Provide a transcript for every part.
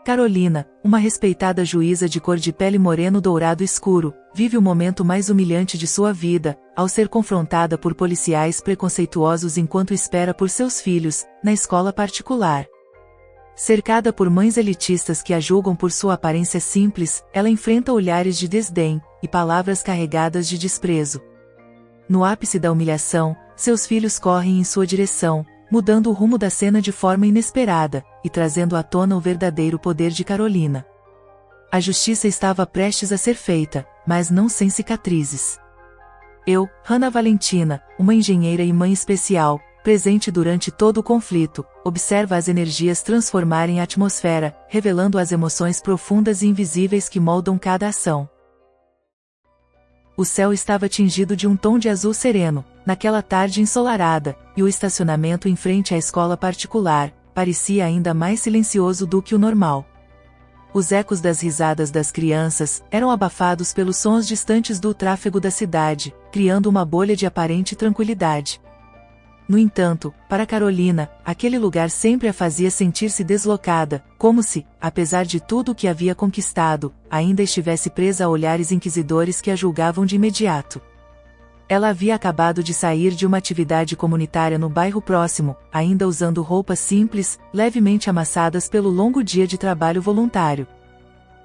Carolina, uma respeitada juíza de cor de pele moreno dourado escuro, vive o momento mais humilhante de sua vida, ao ser confrontada por policiais preconceituosos enquanto espera por seus filhos, na escola particular. Cercada por mães elitistas que a julgam por sua aparência simples, ela enfrenta olhares de desdém e palavras carregadas de desprezo. No ápice da humilhação, seus filhos correm em sua direção, mudando o rumo da cena de forma inesperada, e trazendo à tona o verdadeiro poder de Carolina. A justiça estava prestes a ser feita, mas não sem cicatrizes. Eu, Hannah Valentina, uma engenheira e mãe especial, presente durante todo o conflito, observa as energias transformarem a atmosfera, revelando as emoções profundas e invisíveis que moldam cada ação. O céu estava tingido de um tom de azul sereno, naquela tarde ensolarada, e o estacionamento em frente à escola particular parecia ainda mais silencioso do que o normal. Os ecos das risadas das crianças eram abafados pelos sons distantes do tráfego da cidade, criando uma bolha de aparente tranquilidade. No entanto, para Carolina, aquele lugar sempre a fazia sentir-se deslocada, como se, apesar de tudo o que havia conquistado, ainda estivesse presa a olhares inquisidores que a julgavam de imediato. Ela havia acabado de sair de uma atividade comunitária no bairro próximo, ainda usando roupas simples, levemente amassadas pelo longo dia de trabalho voluntário.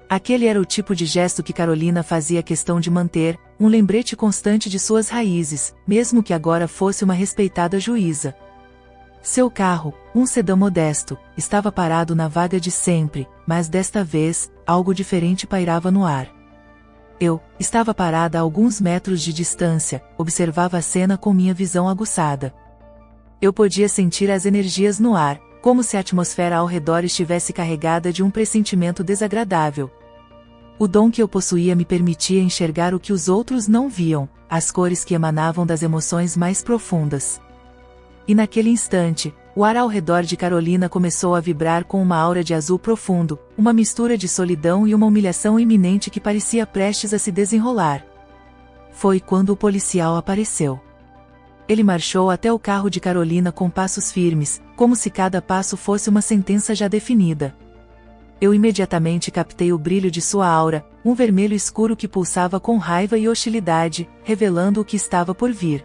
Aquele era o tipo de gesto que Carolina fazia questão de manter, um lembrete constante de suas raízes, mesmo que agora fosse uma respeitada juíza. Seu carro, um sedã modesto, estava parado na vaga de sempre, mas desta vez, algo diferente pairava no ar. Eu estava parada a alguns metros de distância, observava a cena com minha visão aguçada. Eu podia sentir as energias no ar, como se a atmosfera ao redor estivesse carregada de um pressentimento desagradável. O dom que eu possuía me permitia enxergar o que os outros não viam, as cores que emanavam das emoções mais profundas. E naquele instante, o ar ao redor de Carolina começou a vibrar com uma aura de azul profundo, uma mistura de solidão e uma humilhação iminente que parecia prestes a se desenrolar. Foi quando o policial apareceu. Ele marchou até o carro de Carolina com passos firmes, como se cada passo fosse uma sentença já definida. Eu imediatamente captei o brilho de sua aura, um vermelho escuro que pulsava com raiva e hostilidade, revelando o que estava por vir.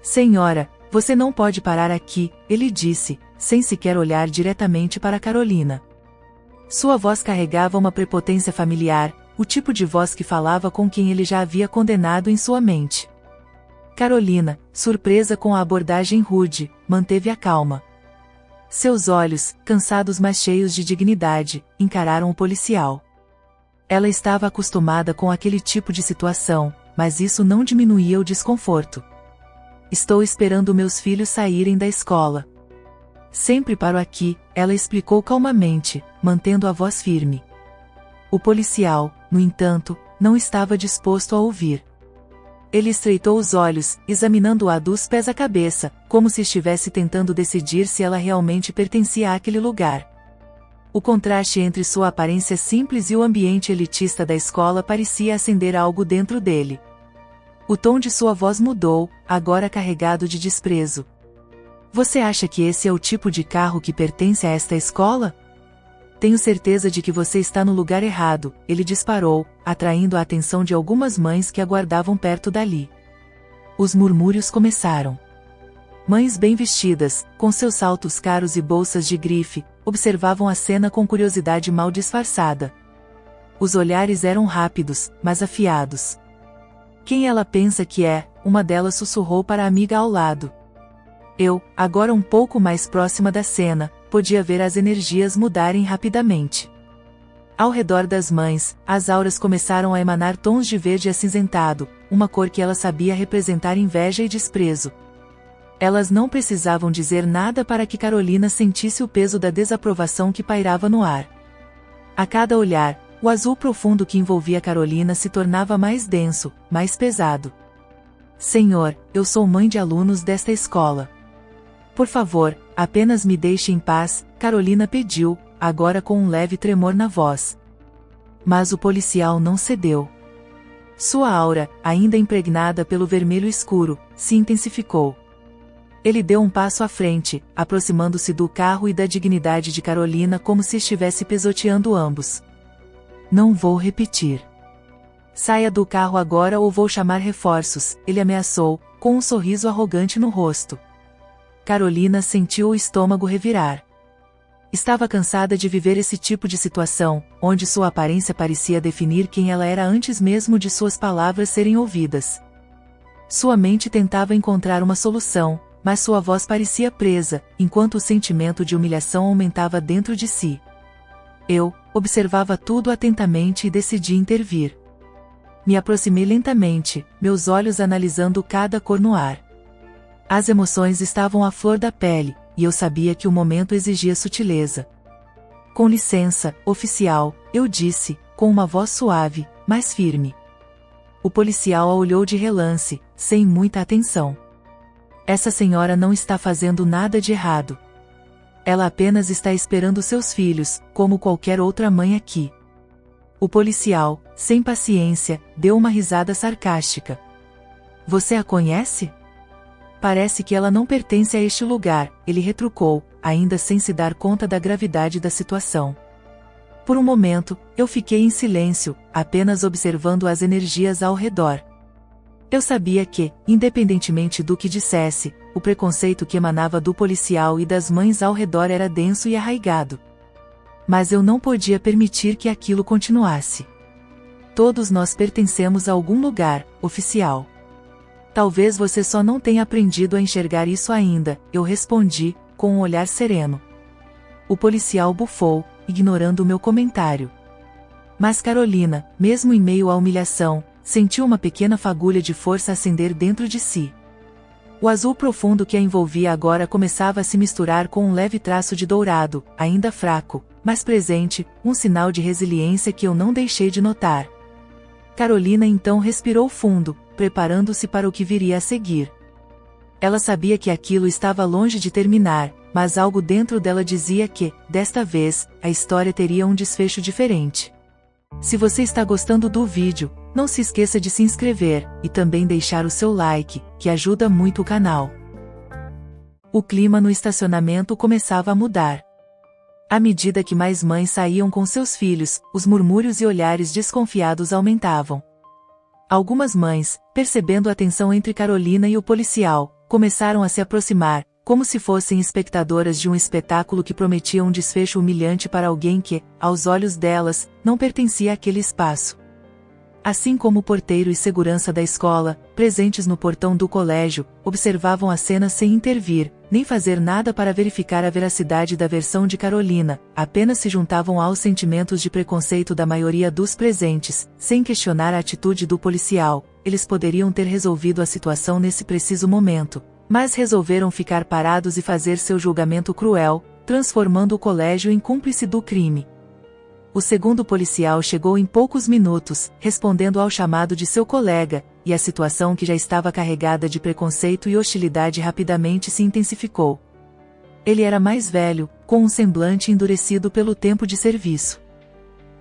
Senhora, você não pode parar aqui, ele disse, sem sequer olhar diretamente para Carolina. Sua voz carregava uma prepotência familiar, o tipo de voz que falava com quem ele já havia condenado em sua mente. Carolina, surpresa com a abordagem rude, manteve a calma. Seus olhos, cansados mas cheios de dignidade, encararam o policial. Ela estava acostumada com aquele tipo de situação, mas isso não diminuía o desconforto. Estou esperando meus filhos saírem da escola. Sempre paro aqui, ela explicou calmamente, mantendo a voz firme. O policial, no entanto, não estava disposto a ouvir. Ele estreitou os olhos, examinando-a dos pés à cabeça, como se estivesse tentando decidir se ela realmente pertencia àquele lugar. O contraste entre sua aparência simples e o ambiente elitista da escola parecia acender algo dentro dele. O tom de sua voz mudou, agora carregado de desprezo. Você acha que esse é o tipo de carro que pertence a esta escola? Tenho certeza de que você está no lugar errado, ele disparou, atraindo a atenção de algumas mães que aguardavam perto dali. Os murmúrios começaram. Mães bem vestidas, com seus saltos caros e bolsas de grife, observavam a cena com curiosidade mal disfarçada. Os olhares eram rápidos, mas afiados. Quem ela pensa que é? Uma delas sussurrou para a amiga ao lado. Eu, agora um pouco mais próxima da cena, podia ver as energias mudarem rapidamente. Ao redor das mães, as auras começaram a emanar tons de verde acinzentado, uma cor que ela sabia representar inveja e desprezo. Elas não precisavam dizer nada para que Carolina sentisse o peso da desaprovação que pairava no ar. A cada olhar, o azul profundo que envolvia Carolina se tornava mais denso, mais pesado. Senhor, eu sou mãe de alunos desta escola. Por favor, apenas me deixe em paz, Carolina pediu, agora com um leve tremor na voz. Mas o policial não cedeu. Sua aura, ainda impregnada pelo vermelho escuro, se intensificou. Ele deu um passo à frente, aproximando-se do carro e da dignidade de Carolina como se estivesse pisoteando ambos. Não vou repetir. Saia do carro agora ou vou chamar reforços, ele ameaçou, com um sorriso arrogante no rosto. Carolina sentiu o estômago revirar. Estava cansada de viver esse tipo de situação, onde sua aparência parecia definir quem ela era antes mesmo de suas palavras serem ouvidas. Sua mente tentava encontrar uma solução, mas sua voz parecia presa, enquanto o sentimento de humilhação aumentava dentro de si. Eu observava tudo atentamente e decidi intervir. Me aproximei lentamente, meus olhos analisando cada cor no ar. As emoções estavam à flor da pele, e eu sabia que o momento exigia sutileza. Com licença, oficial, eu disse, com uma voz suave, mas firme. O policial a olhou de relance, sem muita atenção. Essa senhora não está fazendo nada de errado. Ela apenas está esperando seus filhos, como qualquer outra mãe aqui. O policial, sem paciência, deu uma risada sarcástica. Você a conhece? Parece que ela não pertence a este lugar, ele retrucou, ainda sem se dar conta da gravidade da situação. Por um momento, eu fiquei em silêncio, apenas observando as energias ao redor. Eu sabia que, independentemente do que dissesse, o preconceito que emanava do policial e das mães ao redor era denso e arraigado. Mas eu não podia permitir que aquilo continuasse. Todos nós pertencemos a algum lugar, oficial. Talvez você só não tenha aprendido a enxergar isso ainda, eu respondi, com um olhar sereno. O policial bufou, ignorando o meu comentário. Mas Carolina, mesmo em meio à humilhação, sentiu uma pequena fagulha de força acender dentro de si. O azul profundo que a envolvia agora começava a se misturar com um leve traço de dourado, ainda fraco, mas presente, um sinal de resiliência que eu não deixei de notar. Carolina então respirou fundo, preparando-se para o que viria a seguir. Ela sabia que aquilo estava longe de terminar, mas algo dentro dela dizia que, desta vez, a história teria um desfecho diferente. Se você está gostando do vídeo, não se esqueça de se inscrever, e também deixar o seu like, que ajuda muito o canal. O clima no estacionamento começava a mudar. À medida que mais mães saíam com seus filhos, os murmúrios e olhares desconfiados aumentavam. Algumas mães, percebendo a tensão entre Carolina e o policial, começaram a se aproximar, como se fossem espectadoras de um espetáculo que prometia um desfecho humilhante para alguém que, aos olhos delas, não pertencia àquele espaço. Assim como o porteiro e segurança da escola, presentes no portão do colégio, observavam a cena sem intervir, nem fazer nada para verificar a veracidade da versão de Carolina, apenas se juntavam aos sentimentos de preconceito da maioria dos presentes, sem questionar a atitude do policial. Eles poderiam ter resolvido a situação nesse preciso momento, mas resolveram ficar parados e fazer seu julgamento cruel, transformando o colégio em cúmplice do crime. O segundo policial chegou em poucos minutos, respondendo ao chamado de seu colega, e a situação que já estava carregada de preconceito e hostilidade rapidamente se intensificou. Ele era mais velho, com um semblante endurecido pelo tempo de serviço.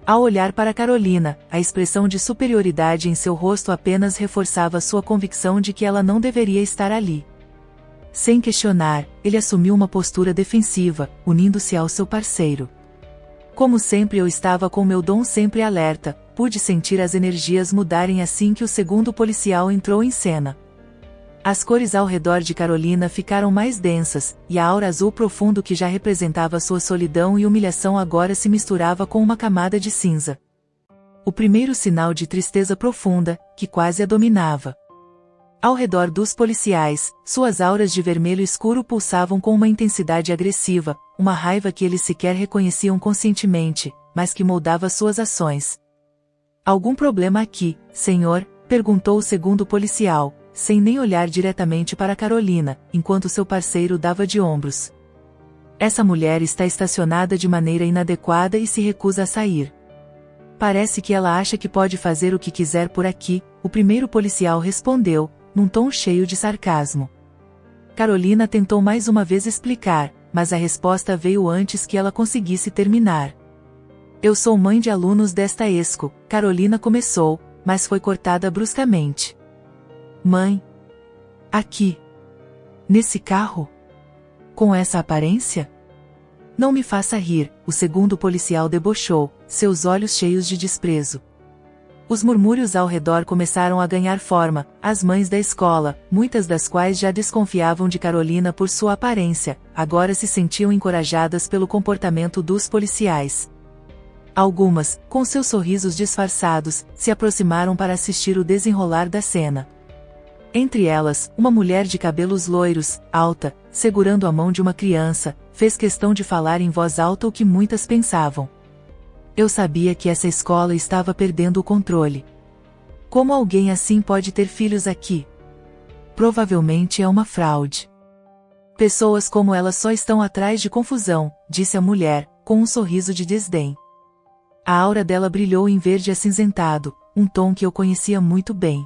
Ao olhar para Carolina, a expressão de superioridade em seu rosto apenas reforçava sua convicção de que ela não deveria estar ali. Sem questionar, ele assumiu uma postura defensiva, unindo-se ao seu parceiro. Como sempre eu estava com meu dom sempre alerta, pude sentir as energias mudarem assim que o segundo policial entrou em cena. As cores ao redor de Carolina ficaram mais densas, e a aura azul profundo que já representava sua solidão e humilhação agora se misturava com uma camada de cinza. O primeiro sinal de tristeza profunda, que quase a dominava. Ao redor dos policiais, suas auras de vermelho escuro pulsavam com uma intensidade agressiva, uma raiva que eles sequer reconheciam conscientemente, mas que moldava suas ações. Algum problema aqui, senhor? Perguntou o segundo policial, sem nem olhar diretamente para Carolina, enquanto seu parceiro dava de ombros. Essa mulher está estacionada de maneira inadequada e se recusa a sair. Parece que ela acha que pode fazer o que quiser por aqui, o primeiro policial respondeu, num tom cheio de sarcasmo. Carolina tentou mais uma vez explicar, mas a resposta veio antes que ela conseguisse terminar. Eu sou mãe de alunos desta esco, Carolina começou, mas foi cortada bruscamente. Mãe? Aqui. Nesse carro? Com essa aparência? Não me faça rir, o segundo policial debochou, seus olhos cheios de desprezo. Os murmúrios ao redor começaram a ganhar forma, as mães da escola, muitas das quais já desconfiavam de Carolina por sua aparência, agora se sentiam encorajadas pelo comportamento dos policiais. Algumas, com seus sorrisos disfarçados, se aproximaram para assistir o desenrolar da cena. Entre elas, uma mulher de cabelos loiros, alta, segurando a mão de uma criança, fez questão de falar em voz alta o que muitas pensavam. Eu sabia que essa escola estava perdendo o controle. Como alguém assim pode ter filhos aqui? Provavelmente é uma fraude. Pessoas como ela só estão atrás de confusão, disse a mulher, com um sorriso de desdém. A aura dela brilhou em verde acinzentado, um tom que eu conhecia muito bem.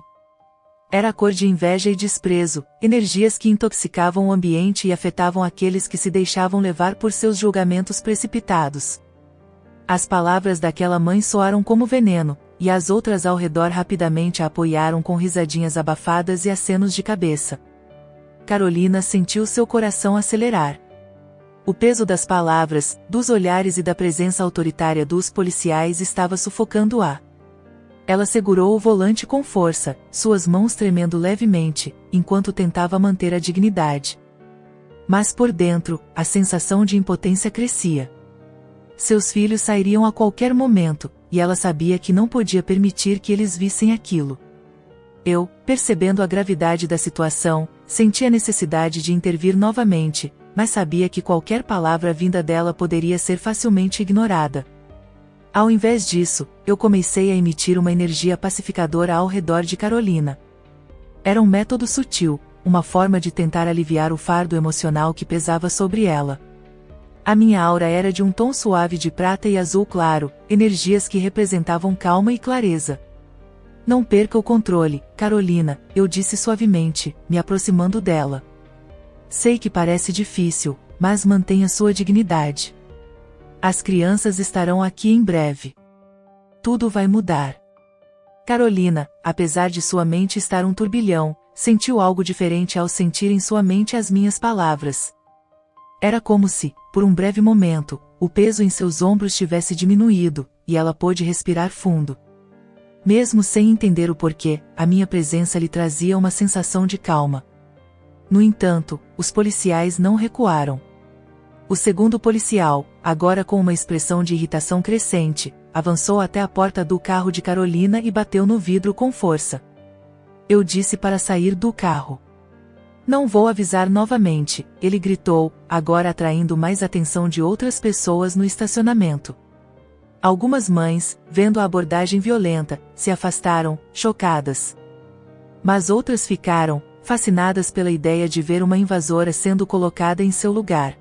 Era a cor de inveja e desprezo, energias que intoxicavam o ambiente e afetavam aqueles que se deixavam levar por seus julgamentos precipitados. As palavras daquela mãe soaram como veneno, e as outras ao redor rapidamente a apoiaram com risadinhas abafadas e acenos de cabeça. Carolina sentiu seu coração acelerar. O peso das palavras, dos olhares e da presença autoritária dos policiais estava sufocando-a. Ela segurou o volante com força, suas mãos tremendo levemente, enquanto tentava manter a dignidade. Mas por dentro, a sensação de impotência crescia. Seus filhos sairiam a qualquer momento, e ela sabia que não podia permitir que eles vissem aquilo. Eu, percebendo a gravidade da situação, senti a necessidade de intervir novamente, mas sabia que qualquer palavra vinda dela poderia ser facilmente ignorada. Ao invés disso, eu comecei a emitir uma energia pacificadora ao redor de Carolina. Era um método sutil, uma forma de tentar aliviar o fardo emocional que pesava sobre ela. A minha aura era de um tom suave de prata e azul claro, energias que representavam calma e clareza. Não perca o controle, Carolina, eu disse suavemente, me aproximando dela. Sei que parece difícil, mas mantenha sua dignidade. As crianças estarão aqui em breve. Tudo vai mudar. Carolina, apesar de sua mente estar um turbilhão, sentiu algo diferente ao sentir em sua mente as minhas palavras. Era como se, por um breve momento, o peso em seus ombros tivesse diminuído, e ela pôde respirar fundo. Mesmo sem entender o porquê, a minha presença lhe trazia uma sensação de calma. No entanto, os policiais não recuaram. O segundo policial, agora com uma expressão de irritação crescente, avançou até a porta do carro de Carolina e bateu no vidro com força. Eu disse para sair do carro. Não vou avisar novamente, ele gritou, agora atraindo mais atenção de outras pessoas no estacionamento. Algumas mães, vendo a abordagem violenta, se afastaram, chocadas. Mas outras ficaram, fascinadas pela ideia de ver uma invasora sendo colocada em seu lugar.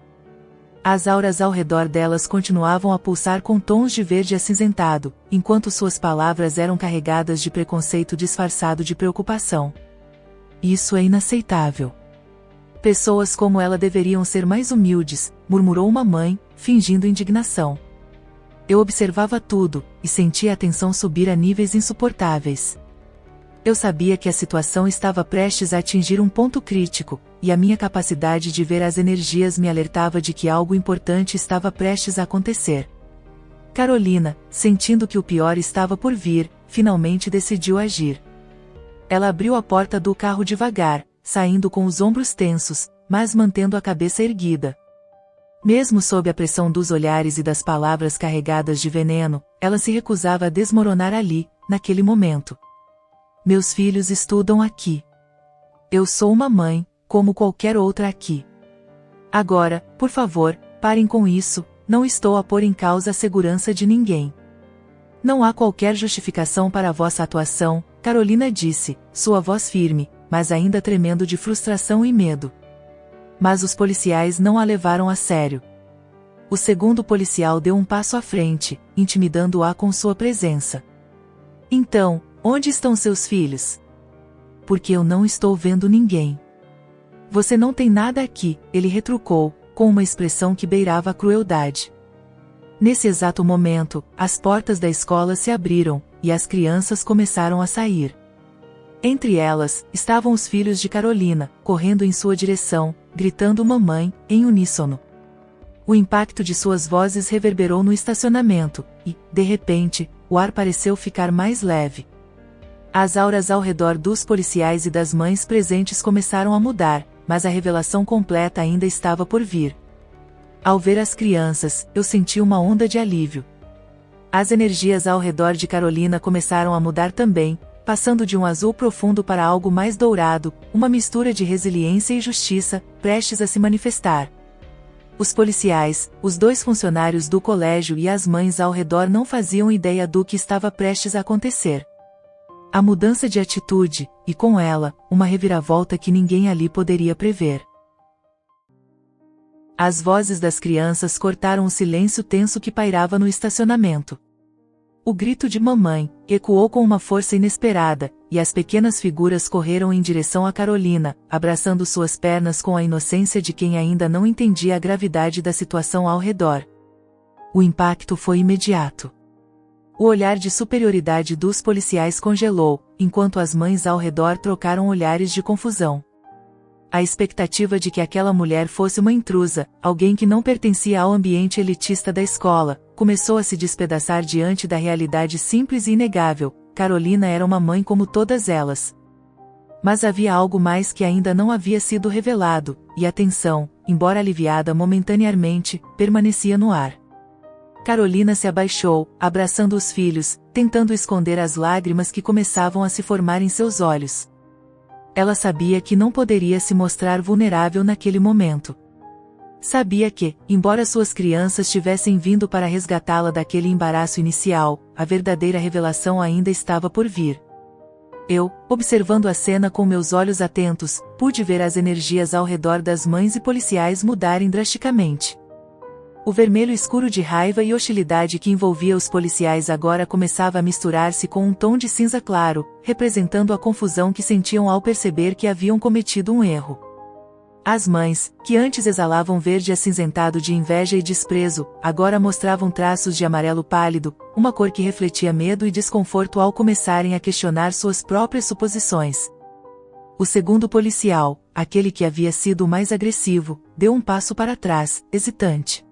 As auras ao redor delas continuavam a pulsar com tons de verde acinzentado, enquanto suas palavras eram carregadas de preconceito disfarçado de preocupação. Isso é inaceitável. Pessoas como ela deveriam ser mais humildes, murmurou uma mãe, fingindo indignação. Eu observava tudo, e sentia a tensão subir a níveis insuportáveis. Eu sabia que a situação estava prestes a atingir um ponto crítico, e a minha capacidade de ver as energias me alertava de que algo importante estava prestes a acontecer. Carolina, sentindo que o pior estava por vir, finalmente decidiu agir. Ela abriu a porta do carro devagar, saindo com os ombros tensos, mas mantendo a cabeça erguida. Mesmo sob a pressão dos olhares e das palavras carregadas de veneno, ela se recusava a desmoronar ali, naquele momento. Meus filhos estudam aqui. Eu sou uma mãe, como qualquer outra aqui. Agora, por favor, parem com isso, não estou a pôr em causa a segurança de ninguém. Não há qualquer justificação para a vossa atuação, Carolina disse, sua voz firme, mas ainda tremendo de frustração e medo. Mas os policiais não a levaram a sério. O segundo policial deu um passo à frente, intimidando-a com sua presença. Então, onde estão seus filhos? Porque eu não estou vendo ninguém. Você não tem nada aqui, ele retrucou, com uma expressão que beirava a crueldade. Nesse exato momento, as portas da escola se abriram, e as crianças começaram a sair. Entre elas, estavam os filhos de Carolina, correndo em sua direção, gritando mamãe, em uníssono. O impacto de suas vozes reverberou no estacionamento, e, de repente, o ar pareceu ficar mais leve. As auras ao redor dos policiais e das mães presentes começaram a mudar, mas a revelação completa ainda estava por vir. Ao ver as crianças, eu senti uma onda de alívio. As energias ao redor de Carolina começaram a mudar também, passando de um azul profundo para algo mais dourado, uma mistura de resiliência e justiça, prestes a se manifestar. Os policiais, os 2 funcionários do colégio e as mães ao redor não faziam ideia do que estava prestes a acontecer. A mudança de atitude, e com ela, uma reviravolta que ninguém ali poderia prever. As vozes das crianças cortaram o silêncio tenso que pairava no estacionamento. O grito de mamãe ecoou com uma força inesperada, e as pequenas figuras correram em direção a Carolina, abraçando suas pernas com a inocência de quem ainda não entendia a gravidade da situação ao redor. O impacto foi imediato. O olhar de superioridade dos policiais congelou, enquanto as mães ao redor trocaram olhares de confusão. A expectativa de que aquela mulher fosse uma intrusa, alguém que não pertencia ao ambiente elitista da escola, começou a se despedaçar diante da realidade simples e inegável: Carolina era uma mãe como todas elas. Mas havia algo mais que ainda não havia sido revelado, e a tensão, embora aliviada momentaneamente, permanecia no ar. Carolina se abaixou, abraçando os filhos, tentando esconder as lágrimas que começavam a se formar em seus olhos. Ela sabia que não poderia se mostrar vulnerável naquele momento. Sabia que, embora suas crianças tivessem vindo para resgatá-la daquele embaraço inicial, a verdadeira revelação ainda estava por vir. Eu, observando a cena com meus olhos atentos, pude ver as energias ao redor das mães e policiais mudarem drasticamente. O vermelho escuro de raiva e hostilidade que envolvia os policiais agora começava a misturar-se com um tom de cinza claro, representando a confusão que sentiam ao perceber que haviam cometido um erro. As mães, que antes exalavam verde acinzentado de inveja e desprezo, agora mostravam traços de amarelo pálido, uma cor que refletia medo e desconforto ao começarem a questionar suas próprias suposições. O segundo policial, aquele que havia sido o mais agressivo, deu um passo para trás, hesitante.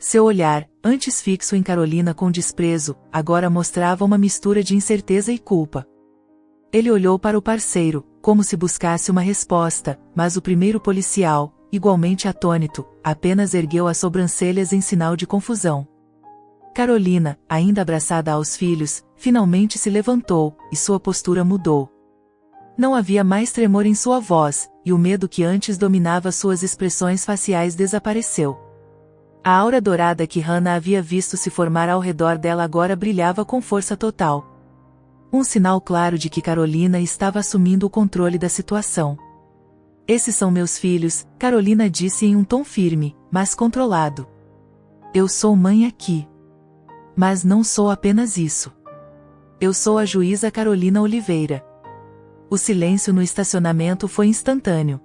Seu olhar, antes fixo em Carolina com desprezo, agora mostrava uma mistura de incerteza e culpa. Ele olhou para o parceiro, como se buscasse uma resposta, mas o primeiro policial, igualmente atônito, apenas ergueu as sobrancelhas em sinal de confusão. Carolina, ainda abraçada aos filhos, finalmente se levantou, e sua postura mudou. Não havia mais tremor em sua voz, e o medo que antes dominava suas expressões faciais desapareceu. A aura dourada que Hannah havia visto se formar ao redor dela agora brilhava com força total. Um sinal claro de que Carolina estava assumindo o controle da situação. Esses são meus filhos, Carolina disse em um tom firme, mas controlado. Eu sou mãe aqui. Mas não sou apenas isso. Eu sou a juíza Carolina Oliveira. O silêncio no estacionamento foi instantâneo.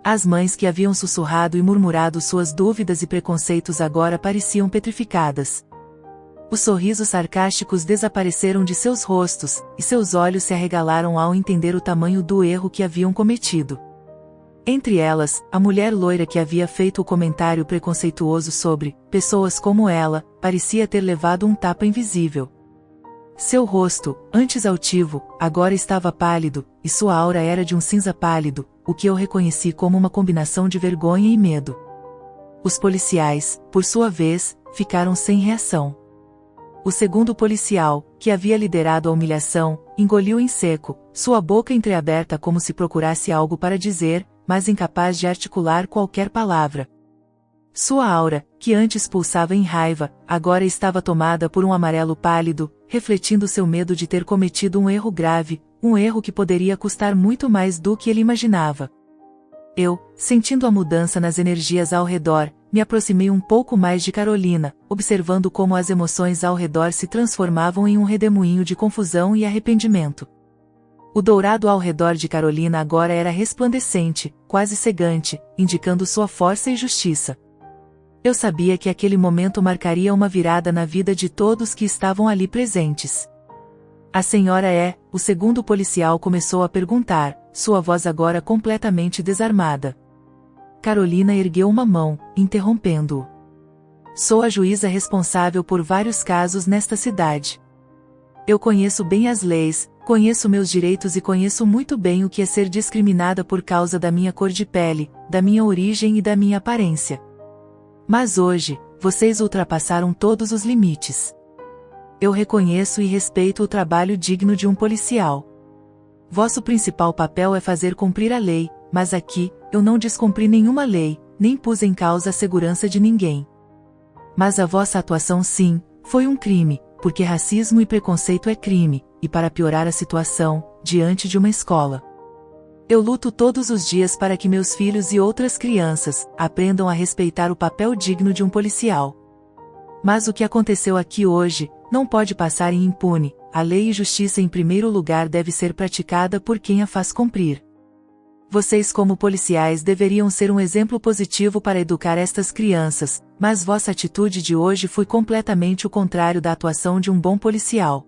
As mães que haviam sussurrado e murmurado suas dúvidas e preconceitos agora pareciam petrificadas. Os sorrisos sarcásticos desapareceram de seus rostos, e seus olhos se arregalaram ao entender o tamanho do erro que haviam cometido. Entre elas, a mulher loira que havia feito o comentário preconceituoso sobre pessoas como ela, parecia ter levado um tapa invisível. Seu rosto, antes altivo, agora estava pálido, e sua aura era de um cinza pálido, o que eu reconheci como uma combinação de vergonha e medo. Os policiais, por sua vez, ficaram sem reação. O segundo policial, que havia liderado a humilhação, engoliu em seco, sua boca entreaberta como se procurasse algo para dizer, mas incapaz de articular qualquer palavra. Sua aura, que antes pulsava em raiva, agora estava tomada por um amarelo pálido, refletindo seu medo de ter cometido um erro grave, um erro que poderia custar muito mais do que ele imaginava. Eu, sentindo a mudança nas energias ao redor, me aproximei um pouco mais de Carolina, observando como as emoções ao redor se transformavam em um redemoinho de confusão e arrependimento. O dourado ao redor de Carolina agora era resplandecente, quase cegante, indicando sua força e justiça. Eu sabia que aquele momento marcaria uma virada na vida de todos que estavam ali presentes. A senhora é, o segundo policial começou a perguntar, sua voz agora completamente desarmada. Carolina ergueu uma mão, interrompendo-o. Sou a juíza responsável por vários casos nesta cidade. Eu conheço bem as leis, conheço meus direitos e conheço muito bem o que é ser discriminada por causa da minha cor de pele, da minha origem e da minha aparência. Mas hoje, vocês ultrapassaram todos os limites. Eu reconheço e respeito o trabalho digno de um policial. Vosso principal papel é fazer cumprir a lei, mas aqui, eu não descumpri nenhuma lei, nem pus em causa a segurança de ninguém. Mas a vossa atuação sim, foi um crime, porque racismo e preconceito é crime, e para piorar a situação, diante de uma escola. Eu luto todos os dias para que meus filhos e outras crianças aprendam a respeitar o papel digno de um policial. Mas o que aconteceu aqui hoje, não pode passar impune, a lei e justiça em primeiro lugar deve ser praticada por quem a faz cumprir. Vocês como policiais deveriam ser um exemplo positivo para educar estas crianças, mas vossa atitude de hoje foi completamente o contrário da atuação de um bom policial.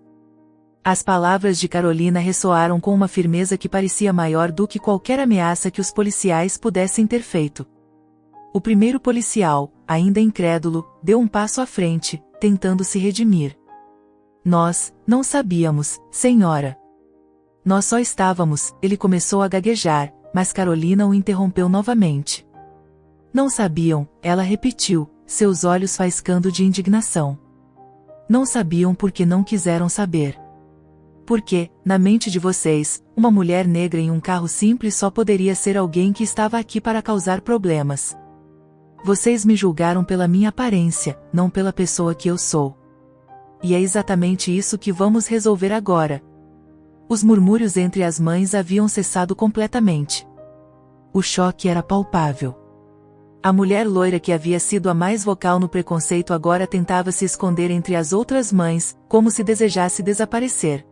As palavras de Carolina ressoaram com uma firmeza que parecia maior do que qualquer ameaça que os policiais pudessem ter feito. O primeiro policial, ainda incrédulo, deu um passo à frente, tentando se redimir. Nós não sabíamos, senhora. Nós só estávamos, ele começou a gaguejar, mas Carolina o interrompeu novamente. Não sabiam, ela repetiu, seus olhos faiscando de indignação. Não sabiam porque não quiseram saber. Porque, na mente de vocês, uma mulher negra em um carro simples só poderia ser alguém que estava aqui para causar problemas. Vocês me julgaram pela minha aparência, não pela pessoa que eu sou. E é exatamente isso que vamos resolver agora. Os murmúrios entre as mães haviam cessado completamente. O choque era palpável. A mulher loira que havia sido a mais vocal no preconceito agora tentava se esconder entre as outras mães, como se desejasse desaparecer.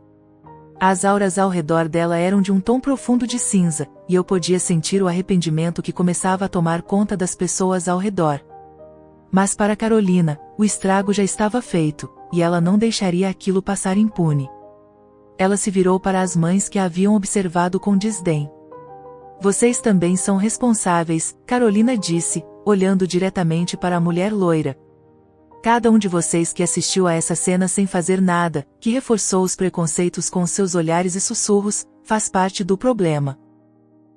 As auras ao redor dela eram de um tom profundo de cinza, e eu podia sentir o arrependimento que começava a tomar conta das pessoas ao redor. Mas para Carolina, o estrago já estava feito, e ela não deixaria aquilo passar impune. Ela se virou para as mães que a haviam observado com desdém. Vocês também são responsáveis, Carolina disse, olhando diretamente para a mulher loira. Cada um de vocês que assistiu a essa cena sem fazer nada, que reforçou os preconceitos com seus olhares e sussurros, faz parte do problema.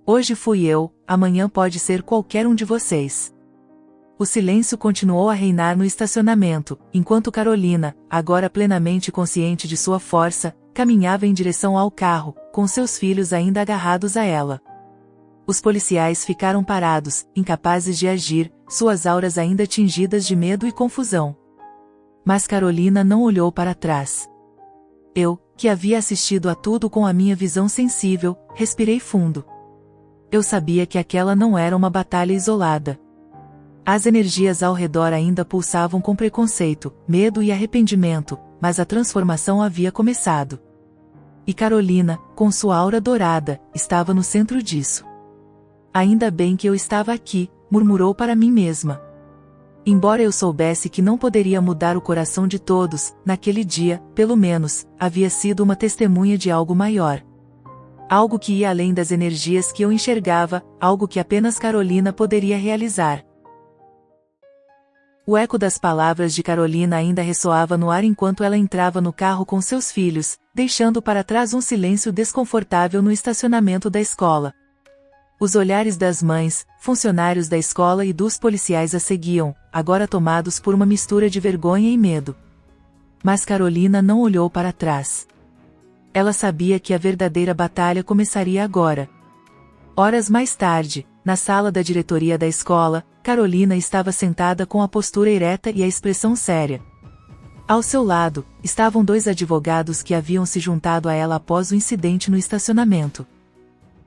Hoje fui eu, amanhã pode ser qualquer um de vocês. O silêncio continuou a reinar no estacionamento, enquanto Carolina, agora plenamente consciente de sua força, caminhava em direção ao carro, com seus filhos ainda agarrados a ela. Os policiais ficaram parados, incapazes de agir, suas auras ainda tingidas de medo e confusão. Mas Carolina não olhou para trás. Eu, que havia assistido a tudo com a minha visão sensível, respirei fundo. Eu sabia que aquela não era uma batalha isolada. As energias ao redor ainda pulsavam com preconceito, medo e arrependimento, mas a transformação havia começado. E Carolina, com sua aura dourada, estava no centro disso. Ainda bem que eu estava aqui, murmurou para mim mesma. Embora eu soubesse que não poderia mudar o coração de todos, naquele dia, pelo menos, havia sido uma testemunha de algo maior. Algo que ia além das energias que eu enxergava, algo que apenas Carolina poderia realizar. O eco das palavras de Carolina ainda ressoava no ar enquanto ela entrava no carro com seus filhos, deixando para trás um silêncio desconfortável no estacionamento da escola. Os olhares das mães, funcionários da escola e dos policiais a seguiam, agora tomados por uma mistura de vergonha e medo. Mas Carolina não olhou para trás. Ela sabia que a verdadeira batalha começaria agora. Horas mais tarde, na sala da diretoria da escola, Carolina estava sentada com a postura ereta e a expressão séria. Ao seu lado, estavam dois advogados que haviam se juntado a ela após o incidente no estacionamento.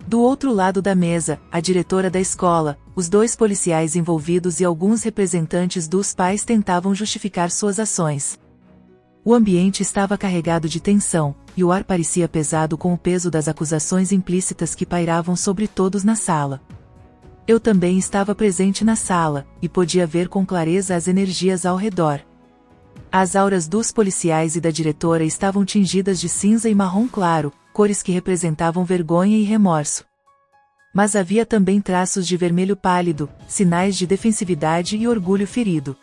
Do outro lado da mesa, a diretora da escola, os dois policiais envolvidos e alguns representantes dos pais tentavam justificar suas ações. O ambiente estava carregado de tensão, e o ar parecia pesado com o peso das acusações implícitas que pairavam sobre todos na sala. Eu também estava presente na sala, e podia ver com clareza as energias ao redor. As auras dos policiais e da diretora estavam tingidas de cinza e marrom claro, cores que representavam vergonha e remorso. Mas havia também traços de vermelho pálido, sinais de defensividade e orgulho ferido.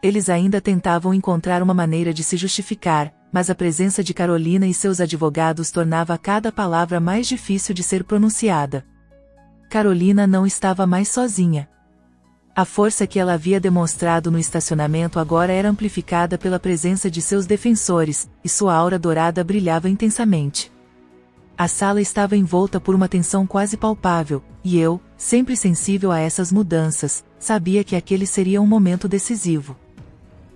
Eles ainda tentavam encontrar uma maneira de se justificar, mas a presença de Carolina e seus advogados tornava cada palavra mais difícil de ser pronunciada. Carolina não estava mais sozinha. A força que ela havia demonstrado no estacionamento agora era amplificada pela presença de seus defensores, e sua aura dourada brilhava intensamente. A sala estava envolta por uma tensão quase palpável, e eu, sempre sensível a essas mudanças, sabia que aquele seria um momento decisivo.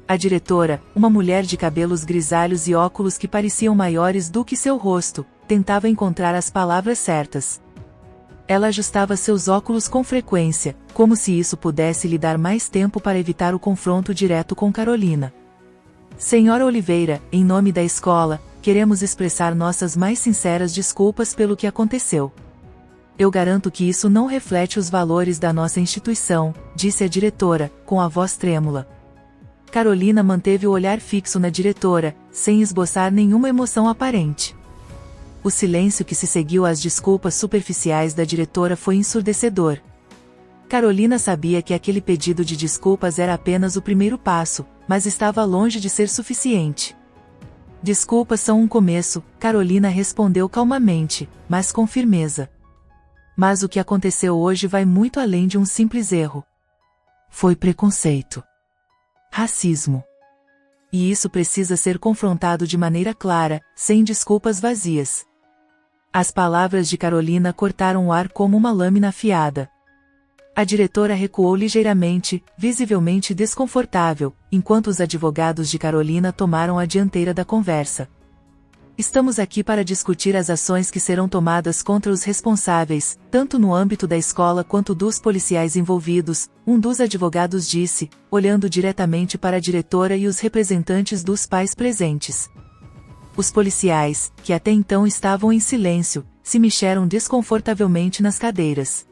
A diretora, uma mulher de cabelos grisalhos e óculos que pareciam maiores do que seu rosto, tentava encontrar as palavras certas. Ela ajustava seus óculos com frequência, como se isso pudesse lhe dar mais tempo para evitar o confronto direto com Carolina. Senhora Oliveira, em nome da escola, queremos expressar nossas mais sinceras desculpas pelo que aconteceu. Eu garanto que isso não reflete os valores da nossa instituição, disse a diretora, com a voz trêmula. Carolina manteve o olhar fixo na diretora, sem esboçar nenhuma emoção aparente. O silêncio que se seguiu às desculpas superficiais da diretora foi ensurdecedor. Carolina sabia que aquele pedido de desculpas era apenas o primeiro passo, mas estava longe de ser suficiente. Desculpas são um começo, Carolina respondeu calmamente, mas com firmeza. Mas o que aconteceu hoje vai muito além de um simples erro. Foi preconceito. Racismo. E isso precisa ser confrontado de maneira clara, sem desculpas vazias. As palavras de Carolina cortaram o ar como uma lâmina afiada. A diretora recuou ligeiramente, visivelmente desconfortável, enquanto os advogados de Carolina tomaram a dianteira da conversa. Estamos aqui para discutir as ações que serão tomadas contra os responsáveis, tanto no âmbito da escola quanto dos policiais envolvidos, um dos advogados disse, olhando diretamente para a diretora e os representantes dos pais presentes. Os policiais, que até então estavam em silêncio, se mexeram desconfortavelmente nas cadeiras.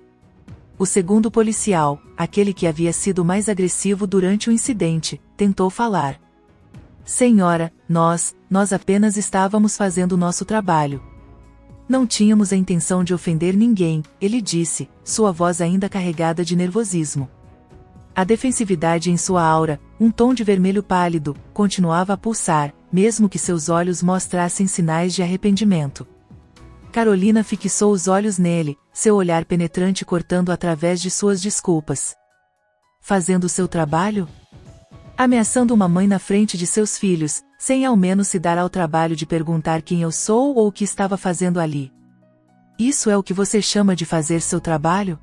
O segundo policial, aquele que havia sido mais agressivo durante o incidente, tentou falar. Senhora, nós apenas estávamos fazendo o nosso trabalho. Não tínhamos a intenção de ofender ninguém, ele disse, sua voz ainda carregada de nervosismo. A defensividade em sua aura, um tom de vermelho pálido, continuava a pulsar, mesmo que seus olhos mostrassem sinais de arrependimento. Carolina fixou os olhos nele, seu olhar penetrante cortando através de suas desculpas. Fazendo seu trabalho? Ameaçando uma mãe na frente de seus filhos, sem ao menos se dar ao trabalho de perguntar quem eu sou ou o que estava fazendo ali. Isso é o que você chama de fazer seu trabalho?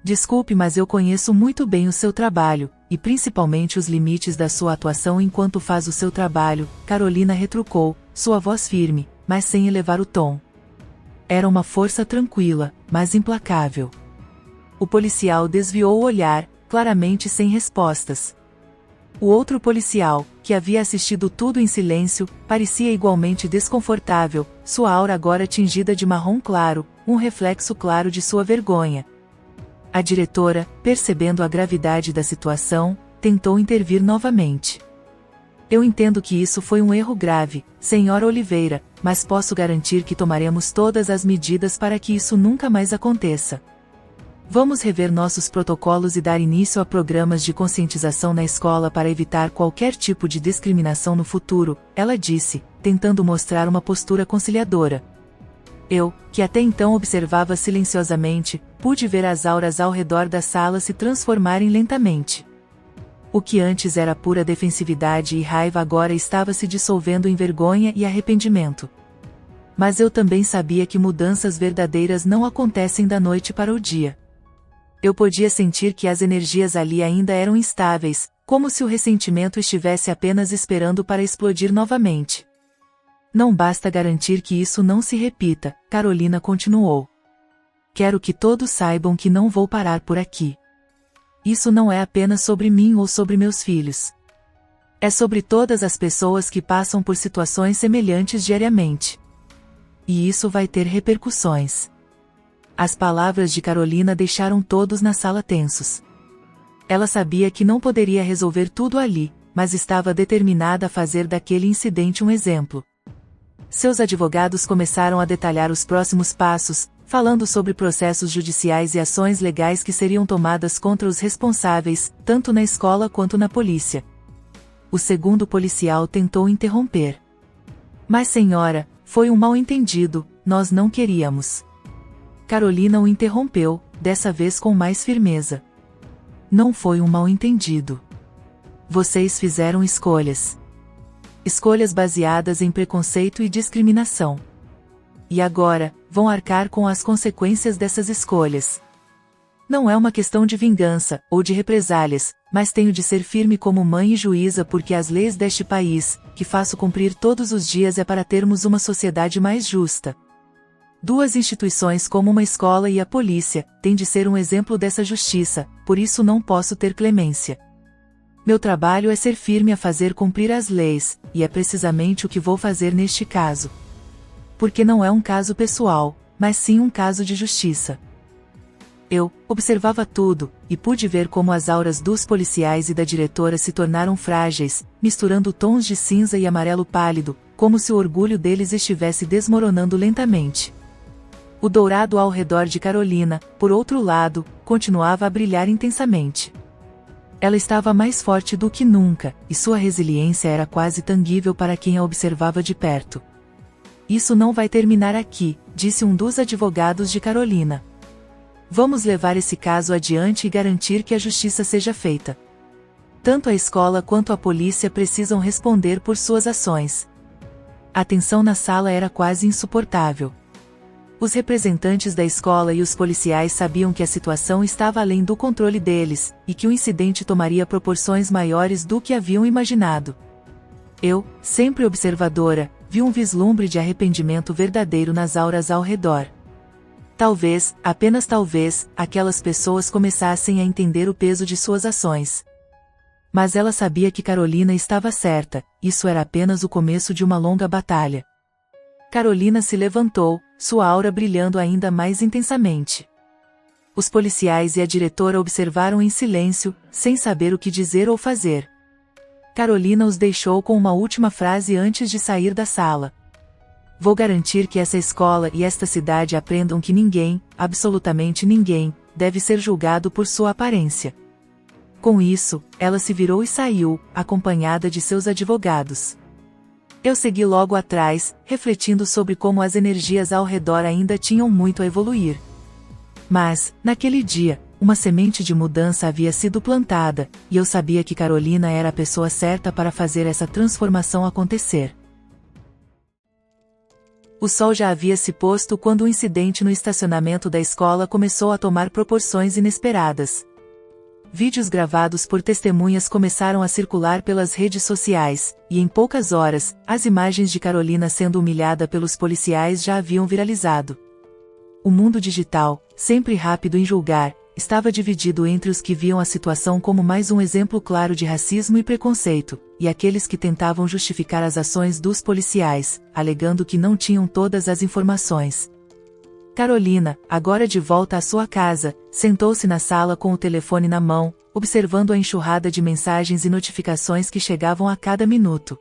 Desculpe, mas eu conheço muito bem o seu trabalho, e principalmente os limites da sua atuação enquanto faz o seu trabalho, Carolina retrucou, sua voz firme, mas sem elevar o tom. Era uma força tranquila, mas implacável. O policial desviou o olhar, claramente sem respostas. O outro policial, que havia assistido tudo em silêncio, parecia igualmente desconfortável, sua aura agora tingida de marrom claro, um reflexo claro de sua vergonha. A diretora, percebendo a gravidade da situação, tentou intervir novamente. Eu entendo que isso foi um erro grave, senhora Oliveira, mas posso garantir que tomaremos todas as medidas para que isso nunca mais aconteça. Vamos rever nossos protocolos e dar início a programas de conscientização na escola para evitar qualquer tipo de discriminação no futuro, ela disse, tentando mostrar uma postura conciliadora. Eu, que até então observava silenciosamente, pude ver as auras ao redor da sala se transformarem lentamente. O que antes era pura defensividade e raiva agora estava se dissolvendo em vergonha e arrependimento. Mas eu também sabia que mudanças verdadeiras não acontecem da noite para o dia. Eu podia sentir que as energias ali ainda eram instáveis, como se o ressentimento estivesse apenas esperando para explodir novamente. Não basta garantir que isso não se repita, Carolina continuou. Quero que todos saibam que não vou parar por aqui. Isso não é apenas sobre mim ou sobre meus filhos. É sobre todas as pessoas que passam por situações semelhantes diariamente. E isso vai ter repercussões. As palavras de Carolina deixaram todos na sala tensos. Ela sabia que não poderia resolver tudo ali, mas estava determinada a fazer daquele incidente um exemplo. Seus advogados começaram a detalhar os próximos passos, falando sobre processos judiciais e ações legais que seriam tomadas contra os responsáveis, tanto na escola quanto na polícia. O segundo policial tentou interromper. Mas senhora, foi um mal-entendido, nós não queríamos. Carolina o interrompeu, dessa vez com mais firmeza. Não foi um mal-entendido. Vocês fizeram escolhas. Escolhas baseadas em preconceito e discriminação. E agora, vão arcar com as consequências dessas escolhas. Não é uma questão de vingança, ou de represálias, mas tenho de ser firme como mãe e juíza porque as leis deste país, que faço cumprir todos os dias é para termos uma sociedade mais justa. Duas instituições como uma escola e a polícia, têm de ser um exemplo dessa justiça, por isso não posso ter clemência. Meu trabalho é ser firme a fazer cumprir as leis, e é precisamente o que vou fazer neste caso. Porque não é um caso pessoal, mas sim um caso de justiça. Eu observava tudo, e pude ver como as auras dos policiais e da diretora se tornaram frágeis, misturando tons de cinza e amarelo pálido, como se o orgulho deles estivesse desmoronando lentamente. O dourado ao redor de Carolina, por outro lado, continuava a brilhar intensamente. Ela estava mais forte do que nunca, e sua resiliência era quase tangível para quem a observava de perto. Isso não vai terminar aqui, disse um dos advogados de Carolina. Vamos levar esse caso adiante e garantir que a justiça seja feita. Tanto a escola quanto a polícia precisam responder por suas ações. A tensão na sala era quase insuportável. Os representantes da escola e os policiais sabiam que a situação estava além do controle deles, e que o incidente tomaria proporções maiores do que haviam imaginado. Eu, sempre observadora, vi um vislumbre de arrependimento verdadeiro nas auras ao redor. Talvez, apenas talvez, aquelas pessoas começassem a entender o peso de suas ações. Mas ela sabia que Carolina estava certa, isso era apenas o começo de uma longa batalha. Carolina se levantou, sua aura brilhando ainda mais intensamente. Os policiais e a diretora observaram em silêncio, sem saber o que dizer ou fazer. Carolina os deixou com uma última frase antes de sair da sala. Vou garantir que essa escola e esta cidade aprendam que ninguém, absolutamente ninguém, deve ser julgado por sua aparência. Com isso, ela se virou e saiu, acompanhada de seus advogados. Eu segui logo atrás, refletindo sobre como as energias ao redor ainda tinham muito a evoluir. Mas, naquele dia, uma semente de mudança havia sido plantada, e eu sabia que Carolina era a pessoa certa para fazer essa transformação acontecer. O sol já havia se posto quando o incidente no estacionamento da escola começou a tomar proporções inesperadas. Vídeos gravados por testemunhas começaram a circular pelas redes sociais, e em poucas horas, as imagens de Carolina sendo humilhada pelos policiais já haviam viralizado. O mundo digital, sempre rápido em julgar, estava dividido entre os que viam a situação como mais um exemplo claro de racismo e preconceito, e aqueles que tentavam justificar as ações dos policiais, alegando que não tinham todas as informações. Carolina, agora de volta à sua casa, sentou-se na sala com o telefone na mão, observando a enxurrada de mensagens e notificações que chegavam a cada minuto.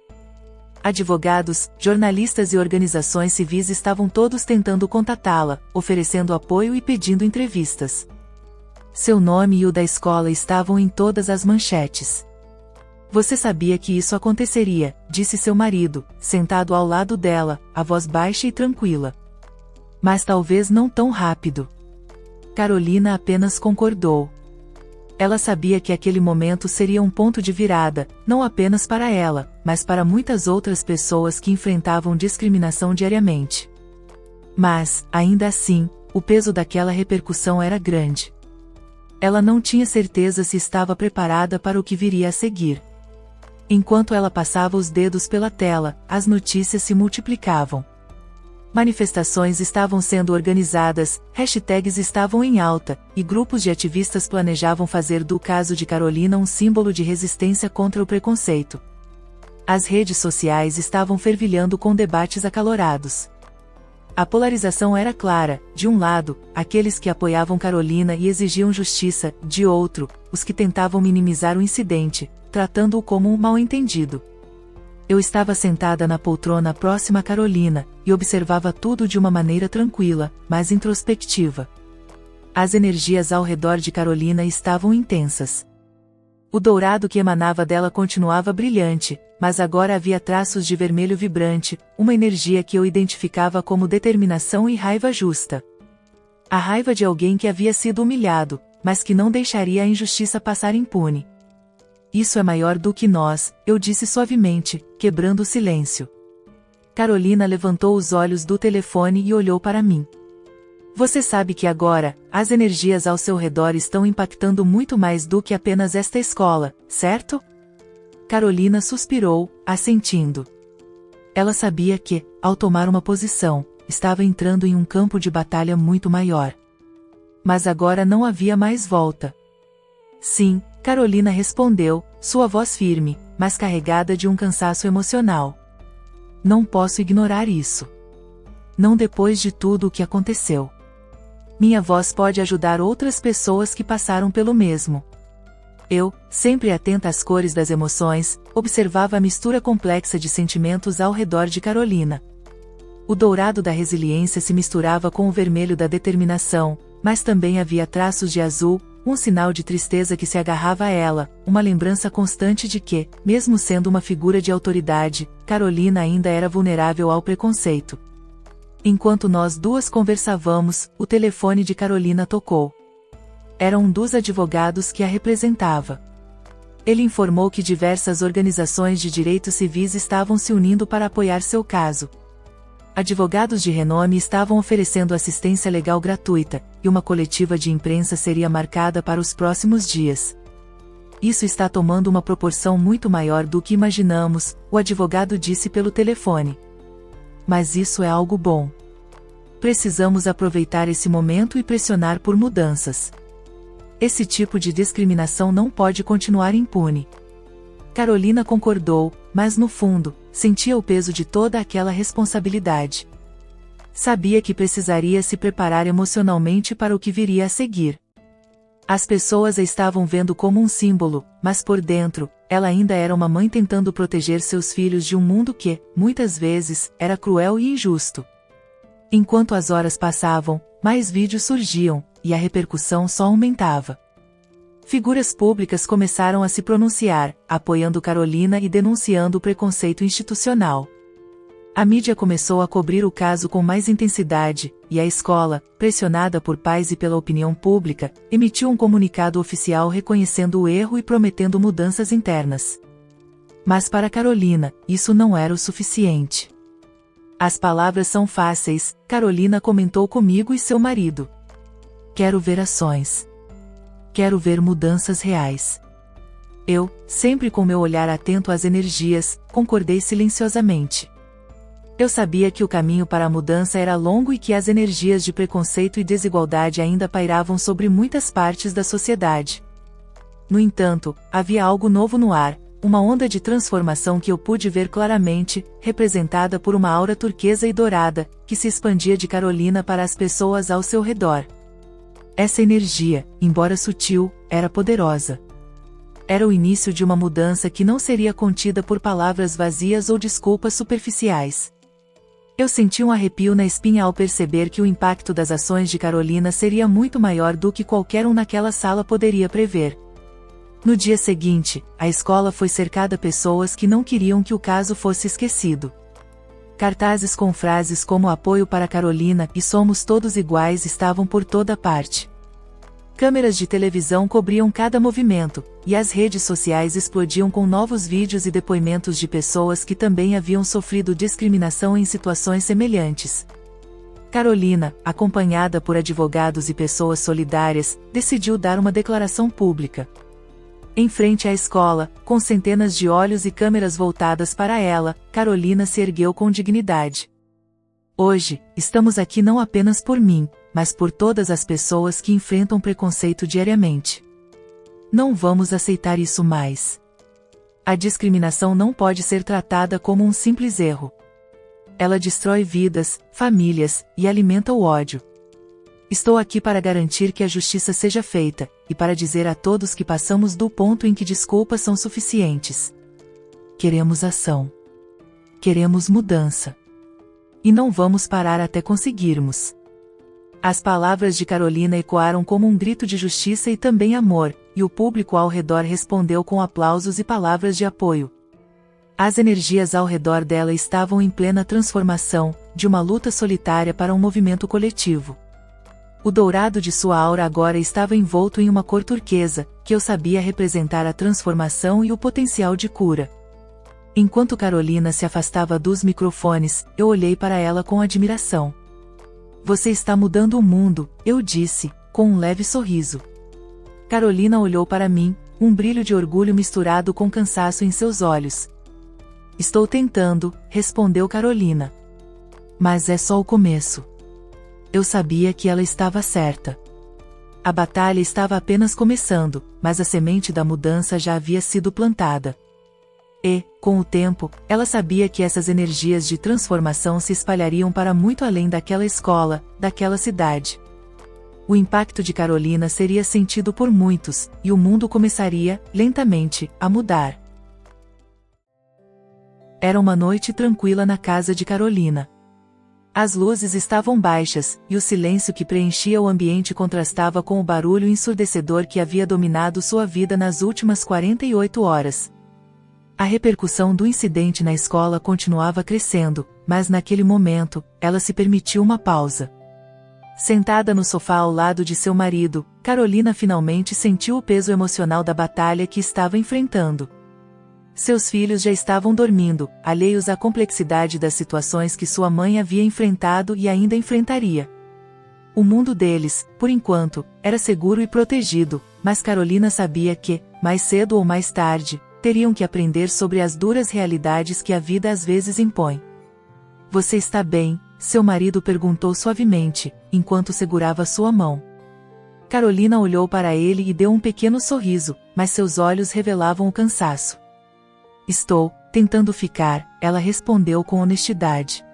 Advogados, jornalistas e organizações civis estavam todos tentando contatá-la, oferecendo apoio e pedindo entrevistas. Seu nome e o da escola estavam em todas as manchetes. Você sabia que isso aconteceria, disse seu marido, sentado ao lado dela, a voz baixa e tranquila. Mas talvez não tão rápido. Carolina apenas concordou. Ela sabia que aquele momento seria um ponto de virada, não apenas para ela, mas para muitas outras pessoas que enfrentavam discriminação diariamente. Mas, ainda assim, o peso daquela repercussão era grande. Ela não tinha certeza se estava preparada para o que viria a seguir. Enquanto ela passava os dedos pela tela, as notícias se multiplicavam. Manifestações estavam sendo organizadas, hashtags estavam em alta, e grupos de ativistas planejavam fazer do caso de Carolina um símbolo de resistência contra o preconceito. As redes sociais estavam fervilhando com debates acalorados. A polarização era clara, de um lado, aqueles que apoiavam Carolina e exigiam justiça, de outro, os que tentavam minimizar o incidente, tratando-o como um mal-entendido. Eu estava sentada na poltrona próxima a Carolina, e observava tudo de uma maneira tranquila, mas introspectiva. As energias ao redor de Carolina estavam intensas. O dourado que emanava dela continuava brilhante, mas agora havia traços de vermelho vibrante, uma energia que eu identificava como determinação e raiva justa. A raiva de alguém que havia sido humilhado, mas que não deixaria a injustiça passar impune. Isso é maior do que nós, eu disse suavemente, quebrando o silêncio. Carolina levantou os olhos do telefone e olhou para mim. Você sabe que agora, as energias ao seu redor estão impactando muito mais do que apenas esta escola, certo? Carolina suspirou, assentindo. Ela sabia que, ao tomar uma posição, estava entrando em um campo de batalha muito maior. Mas agora não havia mais volta. Sim, Carolina respondeu, sua voz firme, mas carregada de um cansaço emocional. Não posso ignorar isso. Não depois de tudo o que aconteceu. Minha voz pode ajudar outras pessoas que passaram pelo mesmo. Eu, sempre atenta às cores das emoções, observava a mistura complexa de sentimentos ao redor de Carolina. O dourado da resiliência se misturava com o vermelho da determinação, mas também havia traços de azul, um sinal de tristeza que se agarrava a ela, uma lembrança constante de que, mesmo sendo uma figura de autoridade, Carolina ainda era vulnerável ao preconceito. Enquanto nós duas conversávamos, o telefone de Carolina tocou. Era um dos advogados que a representava. Ele informou que diversas organizações de direitos civis estavam se unindo para apoiar seu caso. Advogados de renome estavam oferecendo assistência legal gratuita, e uma coletiva de imprensa seria marcada para os próximos dias. Isso está tomando uma proporção muito maior do que imaginamos, o advogado disse pelo telefone. Mas isso é algo bom. Precisamos aproveitar esse momento e pressionar por mudanças. Esse tipo de discriminação não pode continuar impune. Carolina concordou, mas no fundo, sentia o peso de toda aquela responsabilidade. Sabia que precisaria se preparar emocionalmente para o que viria a seguir. As pessoas a estavam vendo como um símbolo, mas por dentro, ela ainda era uma mãe tentando proteger seus filhos de um mundo que, muitas vezes, era cruel e injusto. Enquanto as horas passavam, mais vídeos surgiam, e a repercussão só aumentava. Figuras públicas começaram a se pronunciar, apoiando Carolina e denunciando o preconceito institucional. A mídia começou a cobrir o caso com mais intensidade, e a escola, pressionada por pais e pela opinião pública, emitiu um comunicado oficial reconhecendo o erro e prometendo mudanças internas. Mas para Carolina, isso não era o suficiente. As palavras são fáceis, Carolina comentou comigo e seu marido. Quero ver ações. Quero ver mudanças reais. Eu, sempre com meu olhar atento às energias, concordei silenciosamente. Eu sabia que o caminho para a mudança era longo e que as energias de preconceito e desigualdade ainda pairavam sobre muitas partes da sociedade. No entanto, havia algo novo no ar, uma onda de transformação que eu pude ver claramente, representada por uma aura turquesa e dourada, que se expandia de Carolina para as pessoas ao seu redor. Essa energia, embora sutil, era poderosa. Era o início de uma mudança que não seria contida por palavras vazias ou desculpas superficiais. Eu senti um arrepio na espinha ao perceber que o impacto das ações de Carolina seria muito maior do que qualquer um naquela sala poderia prever. No dia seguinte, a escola foi cercada de pessoas que não queriam que o caso fosse esquecido. Cartazes com frases como apoio para Carolina e somos todos iguais estavam por toda parte. Câmeras de televisão cobriam cada movimento, e as redes sociais explodiam com novos vídeos e depoimentos de pessoas que também haviam sofrido discriminação em situações semelhantes. Carolina, acompanhada por advogados e pessoas solidárias, decidiu dar uma declaração pública. Em frente à escola, com centenas de olhos e câmeras voltadas para ela, Carolina se ergueu com dignidade. Hoje, estamos aqui não apenas por mim, mas por todas as pessoas que enfrentam preconceito diariamente. Não vamos aceitar isso mais. A discriminação não pode ser tratada como um simples erro. Ela destrói vidas, famílias, e alimenta o ódio. Estou aqui para garantir que a justiça seja feita, e para dizer a todos que passamos do ponto em que desculpas são suficientes. Queremos ação. Queremos mudança. E não vamos parar até conseguirmos. As palavras de Carolina ecoaram como um grito de justiça e também amor, e o público ao redor respondeu com aplausos e palavras de apoio. As energias ao redor dela estavam em plena transformação, de uma luta solitária para um movimento coletivo. O dourado de sua aura agora estava envolto em uma cor turquesa, que eu sabia representar a transformação e o potencial de cura. Enquanto Carolina se afastava dos microfones, eu olhei para ela com admiração. Você está mudando o mundo, eu disse, com um leve sorriso. Carolina olhou para mim, um brilho de orgulho misturado com cansaço em seus olhos. Estou tentando, respondeu Carolina. Mas é só o começo. Eu sabia que ela estava certa. A batalha estava apenas começando, mas a semente da mudança já havia sido plantada. E, com o tempo, ela sabia que essas energias de transformação se espalhariam para muito além daquela escola, daquela cidade. O impacto de Carolina seria sentido por muitos, e o mundo começaria, lentamente, a mudar. Era uma noite tranquila na casa de Carolina. As luzes estavam baixas, e o silêncio que preenchia o ambiente contrastava com o barulho ensurdecedor que havia dominado sua vida nas últimas 48 horas. A repercussão do incidente na escola continuava crescendo, mas naquele momento, ela se permitiu uma pausa. Sentada no sofá ao lado de seu marido, Carolina finalmente sentiu o peso emocional da batalha que estava enfrentando. Seus filhos já estavam dormindo, alheios à complexidade das situações que sua mãe havia enfrentado e ainda enfrentaria. O mundo deles, por enquanto, era seguro e protegido, mas Carolina sabia que, mais cedo ou mais tarde, teriam que aprender sobre as duras realidades que a vida às vezes impõe. Você está bem? Seu marido perguntou suavemente, enquanto segurava sua mão. Carolina olhou para ele e deu um pequeno sorriso, mas seus olhos revelavam o cansaço. Estou tentando ficar, ela respondeu com honestidade.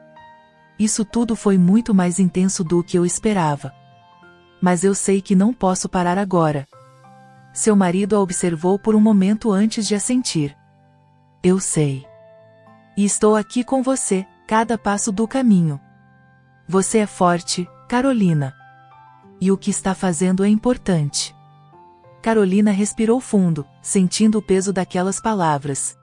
Isso tudo foi muito mais intenso do que eu esperava. Mas eu sei que não posso parar agora. Seu marido a observou por um momento antes de assentir. Eu sei. E estou aqui com você, cada passo do caminho. Você é forte, Carolina. E o que está fazendo é importante. Carolina respirou fundo, sentindo o peso daquelas palavras.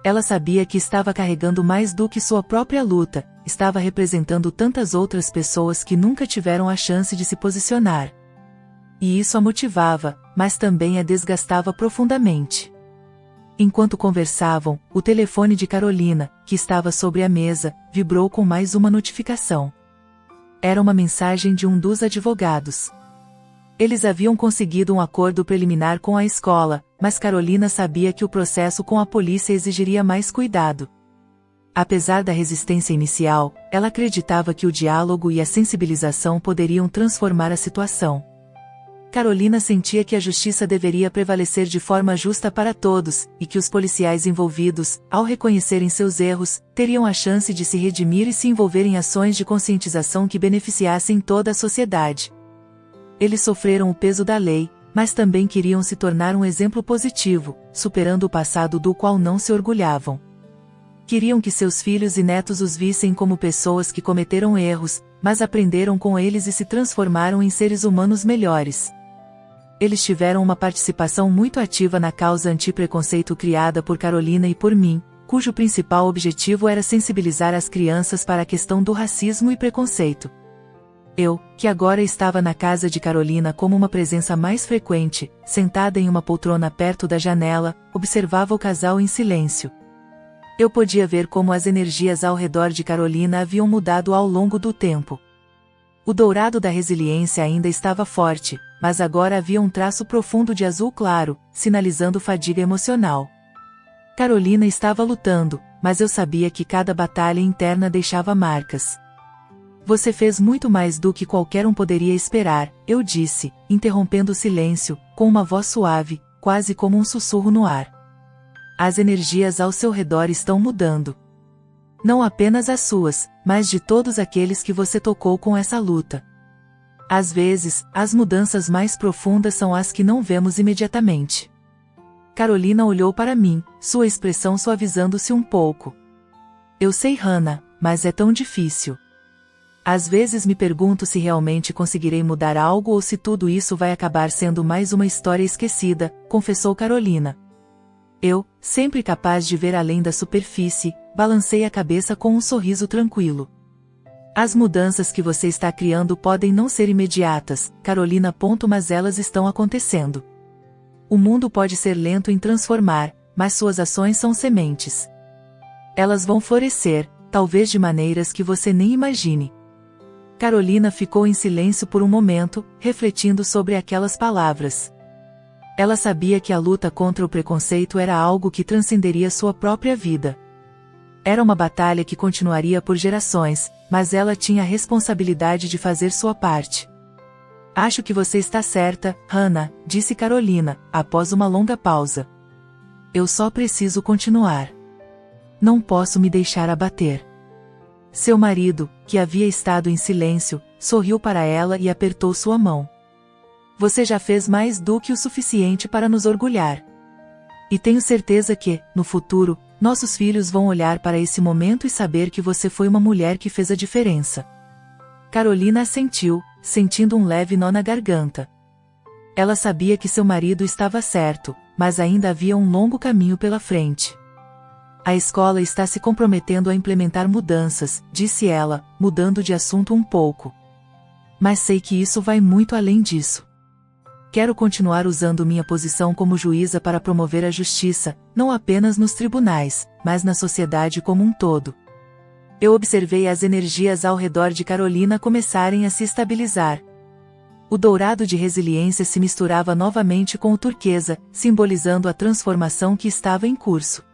Ela sabia que estava carregando mais do que sua própria luta, estava representando tantas outras pessoas que nunca tiveram a chance de se posicionar. E isso a motivava, mas também a desgastava profundamente. Enquanto conversavam, o telefone de Carolina, que estava sobre a mesa, vibrou com mais uma notificação. Era uma mensagem de um dos advogados. Eles haviam conseguido um acordo preliminar com a escola, mas Carolina sabia que o processo com a polícia exigiria mais cuidado. Apesar da resistência inicial, ela acreditava que o diálogo e a sensibilização poderiam transformar a situação. Carolina sentia que a justiça deveria prevalecer de forma justa para todos, e que os policiais envolvidos, ao reconhecerem seus erros, teriam a chance de se redimir e se envolver em ações de conscientização que beneficiassem toda a sociedade. Eles sofreram o peso da lei, mas também queriam se tornar um exemplo positivo, superando o passado do qual não se orgulhavam. Queriam que seus filhos e netos os vissem como pessoas que cometeram erros, mas aprenderam com eles e se transformaram em seres humanos melhores. Eles tiveram uma participação muito ativa na causa anti-preconceito criada por Carolina e por mim, cujo principal objetivo era sensibilizar as crianças para a questão do racismo e preconceito. Eu, que agora estava na casa de Carolina como uma presença mais frequente, sentada em uma poltrona perto da janela, observava o casal em silêncio. Eu podia ver como as energias ao redor de Carolina haviam mudado ao longo do tempo. O dourado da resiliência ainda estava forte, mas agora havia um traço profundo de azul claro, sinalizando fadiga emocional. Carolina estava lutando, mas eu sabia que cada batalha interna deixava marcas. Você fez muito mais do que qualquer um poderia esperar, eu disse, interrompendo o silêncio, com uma voz suave, quase como um sussurro no ar. As energias ao seu redor estão mudando. Não apenas as suas, mas de todos aqueles que você tocou com essa luta. Às vezes, as mudanças mais profundas são as que não vemos imediatamente. Carolina olhou para mim, sua expressão suavizando-se um pouco. Eu sei, Hannah, mas é tão difícil. Às vezes me pergunto se realmente conseguirei mudar algo ou se tudo isso vai acabar sendo mais uma história esquecida, confessou Carolina. Eu, sempre capaz de ver além da superfície, balancei a cabeça com um sorriso tranquilo. As mudanças que você está criando podem não ser imediatas, Carolina. Mas elas estão acontecendo. O mundo pode ser lento em transformar, mas suas ações são sementes. Elas vão florescer, talvez de maneiras que você nem imagine. Carolina ficou em silêncio por um momento, refletindo sobre aquelas palavras. Ela sabia que a luta contra o preconceito era algo que transcenderia sua própria vida. Era uma batalha que continuaria por gerações, mas ela tinha a responsabilidade de fazer sua parte. Acho que você está certa, Hannah, disse Carolina, após uma longa pausa. Eu só preciso continuar. Não posso me deixar abater. Seu marido, que havia estado em silêncio, sorriu para ela e apertou sua mão. Você já fez mais do que o suficiente para nos orgulhar. E tenho certeza que, no futuro, nossos filhos vão olhar para esse momento e saber que você foi uma mulher que fez a diferença. Carolina assentiu, sentindo um leve nó na garganta. Ela sabia que seu marido estava certo, mas ainda havia um longo caminho pela frente. A escola está se comprometendo a implementar mudanças, disse ela, mudando de assunto um pouco. Mas sei que isso vai muito além disso. Quero continuar usando minha posição como juíza para promover a justiça, não apenas nos tribunais, mas na sociedade como um todo. Eu observei as energias ao redor de Carolina começarem a se estabilizar. O dourado de resiliência se misturava novamente com o turquesa, simbolizando a transformação que estava em curso.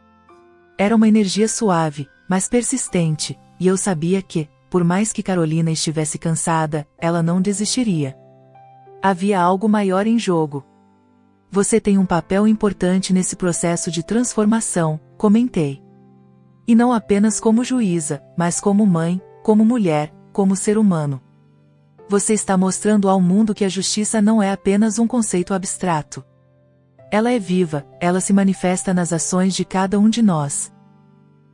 Era uma energia suave, mas persistente, e eu sabia que, por mais que Carolina estivesse cansada, ela não desistiria. Havia algo maior em jogo. Você tem um papel importante nesse processo de transformação, comentei. E não apenas como juíza, mas como mãe, como mulher, como ser humano. Você está mostrando ao mundo que a justiça não é apenas um conceito abstrato. Ela é viva, ela se manifesta nas ações de cada um de nós.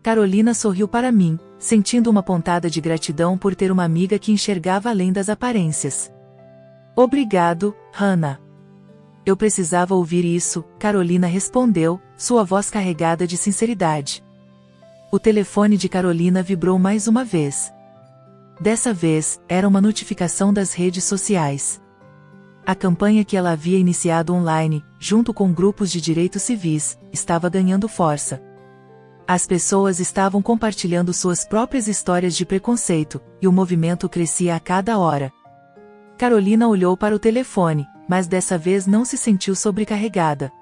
Carolina sorriu para mim, sentindo uma pontada de gratidão por ter uma amiga que enxergava além das aparências. Obrigado, Hannah. Eu precisava ouvir isso, Carolina respondeu, sua voz carregada de sinceridade. O telefone de Carolina vibrou mais uma vez. Dessa vez, era uma notificação das redes sociais. A campanha que ela havia iniciado online, junto com grupos de direitos civis, estava ganhando força. As pessoas estavam compartilhando suas próprias histórias de preconceito, e o movimento crescia a cada hora. Carolina olhou para o telefone, mas dessa vez não se sentiu sobrecarregada.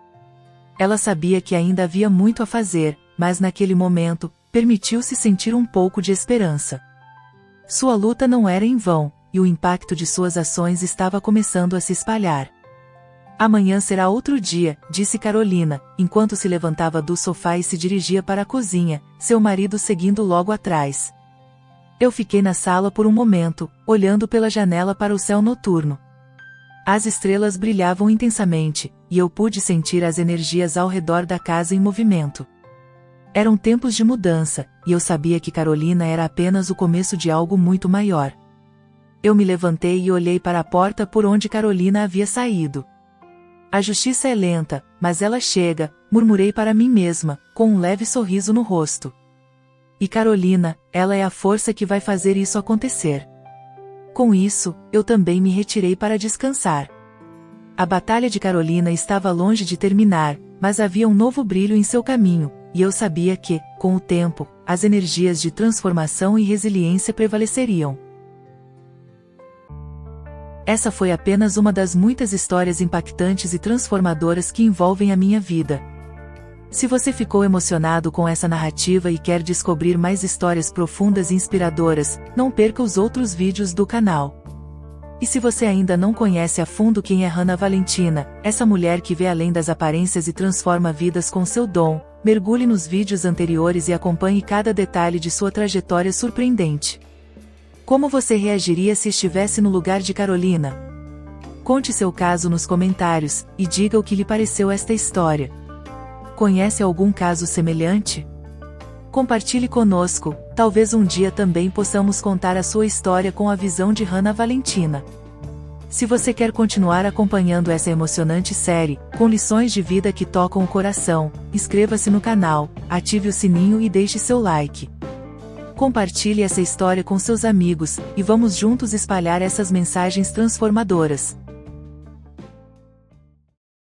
Ela sabia que ainda havia muito a fazer, mas naquele momento, permitiu-se sentir um pouco de esperança. Sua luta não era em vão, e o impacto de suas ações estava começando a se espalhar. Amanhã será outro dia, disse Carolina, enquanto se levantava do sofá e se dirigia para a cozinha, seu marido seguindo logo atrás. Eu fiquei na sala por um momento, olhando pela janela para o céu noturno. As estrelas brilhavam intensamente, e eu pude sentir as energias ao redor da casa em movimento. Eram tempos de mudança, e eu sabia que Carolina era apenas o começo de algo muito maior. Eu me levantei e olhei para a porta por onde Carolina havia saído. A justiça é lenta, mas ela chega, murmurei para mim mesma, com um leve sorriso no rosto. E Carolina, ela é a força que vai fazer isso acontecer. Com isso, eu também me retirei para descansar. A batalha de Carolina estava longe de terminar, mas havia um novo brilho em seu caminho, e eu sabia que, com o tempo, as energias de transformação e resiliência prevaleceriam. Essa foi apenas uma das muitas histórias impactantes e transformadoras que envolvem a minha vida. Se você ficou emocionado com essa narrativa e quer descobrir mais histórias profundas e inspiradoras, não perca os outros vídeos do canal. E se você ainda não conhece a fundo quem é Hannah Valentina, essa mulher que vê além das aparências e transforma vidas com seu dom, mergulhe nos vídeos anteriores e acompanhe cada detalhe de sua trajetória surpreendente. Como você reagiria se estivesse no lugar de Carolina? Conte seu caso nos comentários, e diga o que lhe pareceu esta história. Conhece algum caso semelhante? Compartilhe conosco, talvez um dia também possamos contar a sua história com a visão de Hannah Valentina. Se você quer continuar acompanhando essa emocionante série, com lições de vida que tocam o coração, inscreva-se no canal, ative o sininho e deixe seu like. Compartilhe essa história com seus amigos, e vamos juntos espalhar essas mensagens transformadoras.